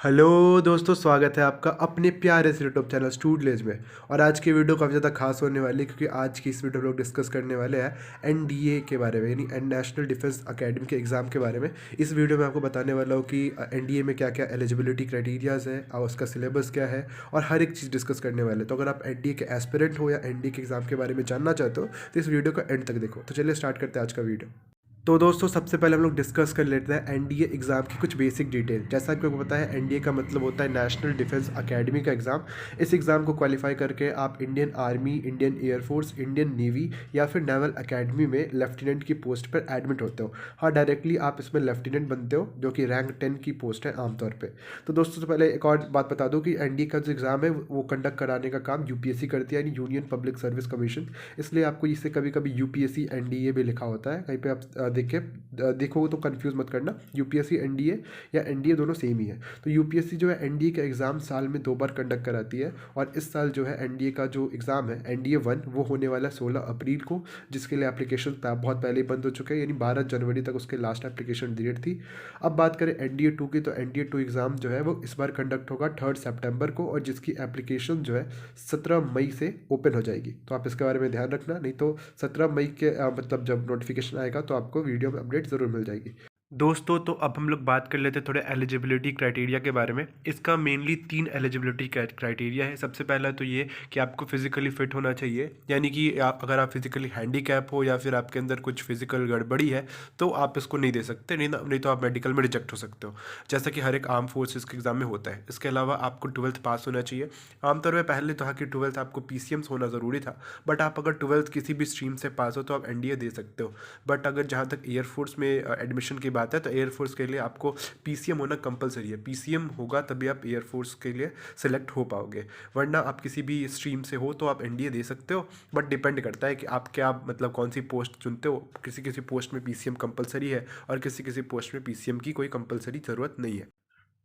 Hello दोस्तों, स्वागत है आपका अपने प्यारे से यूट्यूब चैनल स्टूडलेज में। और आज की वीडियो काफ़ी ज़्यादा खास होने वाली है क्योंकि आज की इस वीडियो में लोग डिस्कस करने वाले हैं एनडीए के बारे में, यानी नेशनल डिफेंस एकेडमी के एग्ज़ाम के बारे में। इस वीडियो में आपको बताने वाला हूँ कि एनडीए में क्या क्या एलिजिबिलिटी क्राइटेरियाज़ है और उसका सिलेबस क्या है और हर एक चीज़ डिस्कस करने वाले। तो अगर आप एनडीए के एस्पिरेंट हो या एनडीए के एग्ज़ाम के बारे में जानना चाहते हो तो इस वीडियो को एंड तक देखो। तो चलिए स्टार्ट करते हैं आज का वीडियो। तो दोस्तों, सबसे पहले हम लोग डिस्कस कर लेते हैं एनडीए एग्ज़ाम की कुछ बेसिक डिटेल। जैसा कि आपको पता है, एनडीए का मतलब होता है नेशनल डिफेंस एकेडमी का एग्ज़ाम। इस एग्ज़ाम को क्वालिफाई करके आप Indian army, Indian air force, Indian navy या फिर नेवल एकेडमी में लेफ्टिनेंट की पोस्ट पर एडमिट होते हो। हाँ, डायरेक्टली आप इसमें लेफ्टिनेंट बनते हो, जो कि रैंक 10 की पोस्ट है आमतौर पर। तो दोस्तों, से पहले एक और बात बता दूँ कि एनडीए का जो एग्ज़ाम है वो कंडक्ट कराने का काम यूपीएससी करती है, यानी यूनियन पब्लिक सर्विस कमीशन। इसलिए आपको इससे कभी कभी यूपीएससी एनडीए भी लिखा होता है कहीं पे। आप देखोगे तो कंफ्यूज मत करना, यूपीएससी एनडीए या एनडीए दोनों सेम ही है। तो यूपीएससी जो है एनडीए का एग्ज़ाम साल में 2 बार कंडक्ट कराती है। और इस साल जो है एनडीए का जो एग्ज़ाम है एनडीए 1 वो होने वाला है 16 अप्रैल को, जिसके लिए एप्लीकेशन बहुत पहले ही बंद हो चुके हैं, यानी 12 जनवरी तक उसके लास्ट एप्लीकेशन डेट थी। अब बात करें एनडीए 2 की, तो एनडीए 2 एग्ज़ाम जो है वो इस बार कंडक्ट होगा 3 सितंबर को, और जिसकी एप्लीकेशन जो है 17 मई से ओपन हो जाएगी। तो आप इसके बारे में ध्यान रखना, नहीं तो 17 मई के मतलब जब नोटिफिकेशन आएगा तो आपको वीडियो में अपडेट ज़रूर मिल जाएगी। दोस्तों, तो अब हम लोग बात कर लेते हैं थोड़े एलिजिबिलिटी क्राइटेरिया के बारे में। इसका मेनली 3 एलिजिबिलिटी क्राइटेरिया है। सबसे पहला तो ये कि आपको फिजिकली फिट होना चाहिए, यानी कि अगर आप फिजिकली हैंडीकैप हो या फिर आपके अंदर कुछ फिजिकल गड़बड़ी है तो आप इसको नहीं दे सकते, नहीं तो आप मेडिकल में रिजेक्ट हो सकते हो, जैसा कि हर एक आर्म फोर्सेस के एग्जाम में होता है। इसके अलावा आपको 12th पास होना चाहिए। आमतौर पर पहले तो कि 12th आपको पीसीएम्स होना ज़रूरी था, बट आप अगर 12th किसी भी स्ट्रीम से पास हो तो आप एनडीए दे सकते हो। बट अगर जहाँ तक एयरफोर्स में एडमिशन की बात है तो एयरफोर्स के लिए आपको पीसीएम होना कंपलसरी है। पीसीएम होगा तभी आप एयरफोर्स के लिए सिलेक्ट हो पाओगे, वरना आप किसी भी स्ट्रीम से हो तो आप एनडीए दे सकते हो। बट डिपेंड करता है कि आप क्या मतलब कौन सी पोस्ट चुनते हो। किसी किसी पोस्ट में पीसीएम कंपलसरी है और किसी किसी पोस्ट में पीसीएम की कोई कंपलसरी ज़रूरत नहीं है।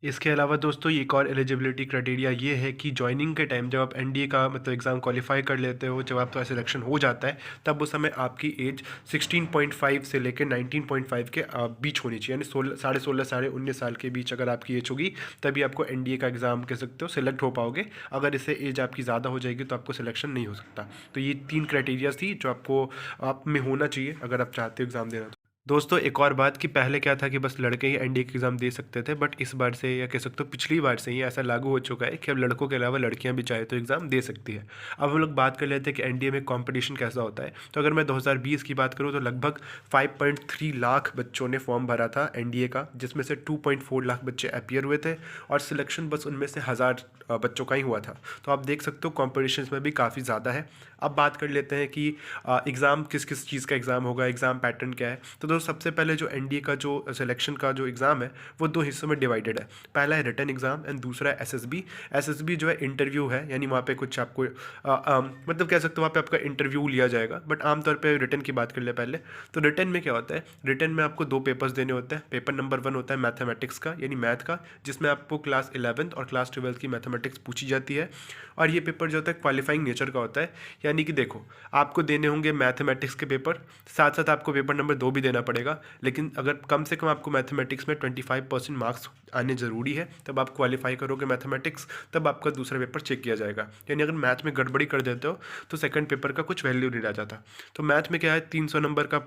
इसके अलावा दोस्तों, एक और एलिजिबिलिटी क्राइटेरिया ये है कि जॉइनिंग के टाइम जब आप एनडीए का मतलब एग्ज़ाम क्वालिफाई कर लेते हो, जब आपका सिलेक्शन हो जाता है, तब उस समय आपकी एज 16.5 से लेकर 19.5 के बीच होनी चाहिए, यानी 16.5 साढ़े 19 साल के बीच अगर आपकी एज होगी तभी आपको एनडीए का एग्ज़ाम कह सकते हो सिलेक्ट हो पाओगे। अगर इससे एज आपकी ज़्यादा हो जाएगी तो आपको सिलेक्शन नहीं हो सकता। तो ये 3 क्राइटेरियाज थी जो आपको आप में होना चाहिए अगर आप चाहते हो एग्ज़ाम देना। दोस्तों, एक और बात कि पहले क्या था कि बस लड़के ही एनडीए के एग्ज़ाम दे सकते थे, बट इस बार से या कह सकते हो पिछली बार से ही ऐसा लागू हो चुका है कि अब लड़कों के अलावा लड़कियां भी चाहे तो एग्ज़ाम दे सकती है। अब हम लोग बात कर लेते हैं कि एनडीए में कंपटीशन कैसा होता है। तो अगर मैं 2020 की बात करूँ तो लगभग 5.3 लाख बच्चों ने फॉर्म भरा था एनडीए का, जिसमें से 2.4 लाख बच्चे अपीयर हुए थे और सिलेक्शन बस उनमें से 1000 बच्चों का ही हुआ था। तो आप देख सकते हो कॉम्पिटिशन में भी काफ़ी ज़्यादा है। अब बात कर लेते हैं कि एग्ज़ाम किस किस चीज़ का एग्ज़ाम होगा, एग्ज़ाम पैटर्न क्या है। तो दोस्तों, सबसे पहले जो एनडीए का जो सिलेक्शन का जो एग्ज़ाम है वो 2 हिस्सों में डिवाइडेड है। पहला है रिटन एग्ज़ाम एंड दूसरा है एसएसबी। एसएसबी जो है इंटरव्यू है, यानी वहाँ पे कुछ आपको मतलब कह सकते हो वहाँ पे आपका इंटरव्यू लिया जाएगा, बट आमतौर पे रिटन की बात कर ले पहले। तो रिटन में क्या होता है, रिटन में आपको 2 पेपर्स देने होते हैं। पेपर नंबर 1 होता है मैथमेटिक्स का, यानी मैथ का, जिसमें आपको क्लास 11th और क्लास 12th की मैथमेटिक्स पूछी जाती है। और ये पेपर जो होता है क्वालिफाइंग नेचर का होता है, यानी कि देखो आपको देने होंगे मैथमेटिक्स के पेपर, साथ साथ आपको पेपर नंबर 2 भी देना पड़ेगा। लेकिन अगर कम से कम आपको मैथमेटिक्स में 25% मार्क्स आने ज़रूरी है, तब आप क्वालिफाई करोगे मैथमेटिक्स, तब आपका दूसरा पेपर चेक किया जाएगा। यानी अगर मैथ में गड़बड़ी कर देते हो तो सेकंड पेपर का कुछ वैल्यू नहीं रह जाता। तो मैथ में क्या है, 300 नंबर का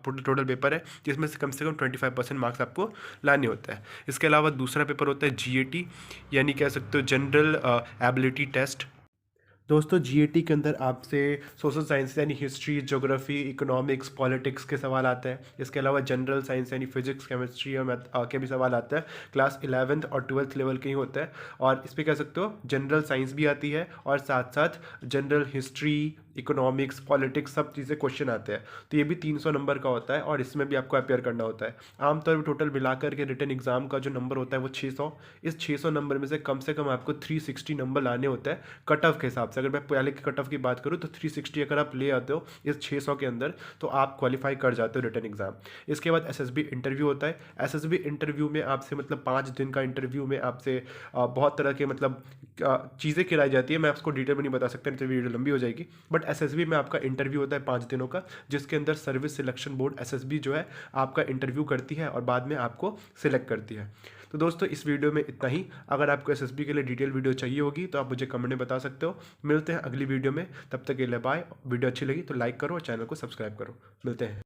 टोटल पेपर है, जिसमें से कम 25% मार्क्स आपको लाने होता है। इसके अलावा दूसरा पेपर होता है जीएटी, यानी कह सकते हो जनरल एबिलिटी टेस्ट। दोस्तों, जीएटी के अंदर आपसे सोशल साइंस यानी हिस्ट्री, ज्योग्राफी, इकोनॉमिक्स, पॉलिटिक्स के सवाल आते हैं। इसके अलावा जनरल साइंस यानी फिजिक्स, केमिस्ट्री और मैथ के भी सवाल आते हैं। क्लास 11th और 12th लेवल के ही होते हैं। और इस पर कह सकते हो जनरल साइंस भी आती है और साथ साथ जनरल हिस्ट्री, इकोनॉमिक्स, पॉलिटिक्स सब चीज़ें क्वेश्चन आते हैं। तो ये भी 300 नंबर का होता है और इसमें भी आपको अपेयर करना होता है। आमतौर पर टोटल मिलाकर के रिटन एग्जाम का जो नंबर होता है वो 600। इस 600 नंबर में से कम आपको 360 नंबर लाने होते हैं कट ऑफ के हिसाब से। अगर मैं पहले के कट ऑफ की बात करूँ तो 360 अगर आप ले आते हो इस 600 के अंदर तो आप क्वालिफाई कर जाते हो रिटन एग्जाम। इसके बाद एसएसबी इंटरव्यू होता है। एसएसबी इंटरव्यू में आपसे मतलब 5 दिन का इंटरव्यू में आपसे बहुत तरह के मतलब चीज़ें कराई जाती है। मैं आपको डिटेल में नहीं बता सकता, नहीं तो वीडियो लंबी हो जाएगी। बट एसएसबी में आपका इंटरव्यू होता है 5 दिनों का, जिसके अंदर सर्विस सिलेक्शन बोर्ड एसएसबी जो है आपका इंटरव्यू करती है और बाद में आपको सिलेक्ट करती है। तो दोस्तों इस वीडियो में इतना ही। अगर आपको एसएसबी के लिए डिटेल वीडियो चाहिए होगी तो आप मुझे कमेंट में बता सकते हो। मिलते हैं अगली वीडियो में, तब तक के लिए बाय। वीडियो अच्छी लगी तो लाइक करो और चैनल को सब्सक्राइब करो। मिलते हैं।